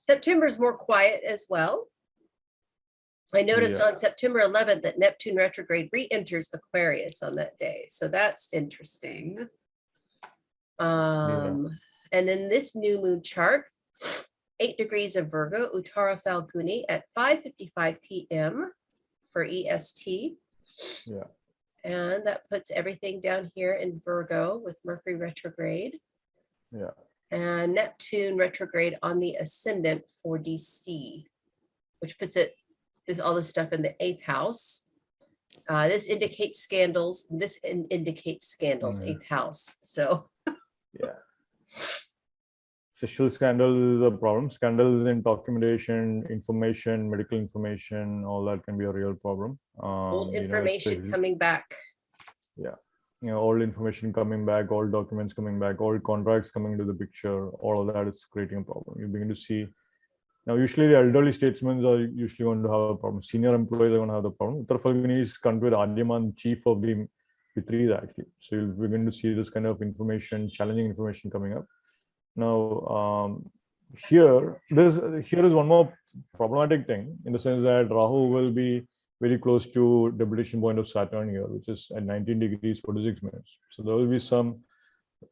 September is more quiet as well. I noticed on September 11th that Neptune retrograde re-enters Aquarius on that day. So that's interesting. And then this new moon chart, 8 degrees of Virgo, Uttara Falguni at 5:55 p.m. for EST. Yeah. And that puts everything down here in Virgo with Mercury retrograde. Yeah. And Neptune retrograde on the ascendant for DC, which puts it, is all this stuff in the 8th house. This indicates scandals. This indicates scandals, 8th house. So, sexual scandals is a problem. Scandals in documentation, information, medical information, all that can be a real problem. Old information coming back. Yeah. Old information coming back, old documents coming back, old contracts coming into the picture, all of that is creating a problem. You begin to see. Now, usually the elderly statesmen are usually going to have a problem. Senior employees are going to have the problem. Uttara Falguni is conveyed Adyaman, chief of the P3s actually. So you'll begin to see this kind of information, challenging information coming up. Now, here is one more problematic thing in the sense that Rahu will be very close to debilitation point of Saturn here, which is at 19 degrees 46 minutes. So there will be some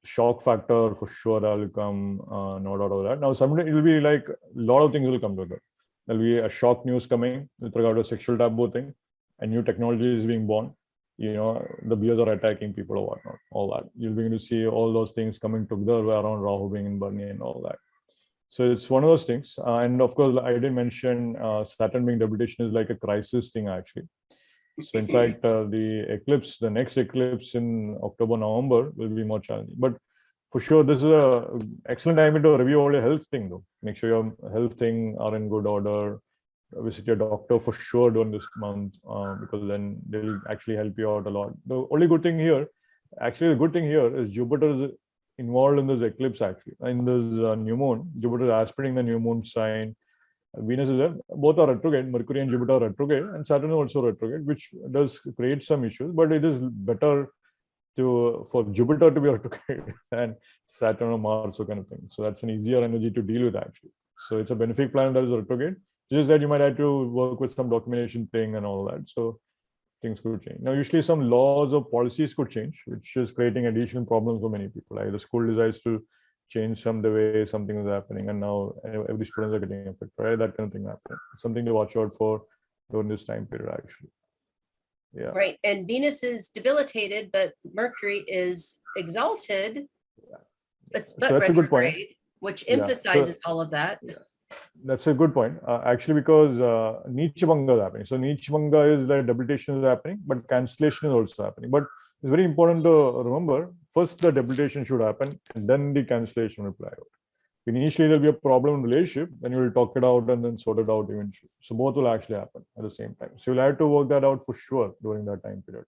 shock factor for sure that will come, no doubt of that. Now, someday it will be like a lot of things will come together. There will be a shock news coming with regard to sexual taboo thing, and new technology is being born. The bears are attacking people or whatnot, all that. You'll begin to see all those things coming together around Rahu being in Burni and all that. So it's one of those things. And of course, I did mention Saturn being debilitation is like a crisis thing actually. So in fact, the next eclipse in October, November will be more challenging. But for sure, this is an excellent time to review all your health thing though. Make sure your health thing are in good order. Visit your doctor for sure during this month because then they'll actually help you out a lot. The only good thing here, actually the good thing here is Jupiter is involved in this eclipse actually. In this new moon, Jupiter is aspirating the new moon sign. Venus is there. Both are retrograde. Mercury and Jupiter are retrograde, and Saturn is also retrograde, which does create some issues. But it is better for Jupiter to be retrograde than Saturn or Mars or kind of thing. So that's an easier energy to deal with actually. So it's a benefic planet that is retrograde. Just that you might have to work with some documentation thing and all that. So things could change. Now, usually some laws or policies could change, which is creating additional problems for many people. Like the school decides to change the way something is happening, and now every students are getting affected, right? That kind of thing happening. Something to watch out for during this time period, actually. Yeah. Right. And Venus is debilitated, but Mercury is exalted. But so that's a good point. Which emphasizes all of that. Yeah. That's a good point. Actually, because Nichbanga is happening. So Nichbanga is like debilitation is happening, but cancellation is also happening. But it's very important to remember, first the debilitation should happen, and then the cancellation will play out. Initially, there'll be a problem in relationship, then you will talk it out and then sort it out eventually. So both will actually happen at the same time. So you'll have to work that out for sure during that time period.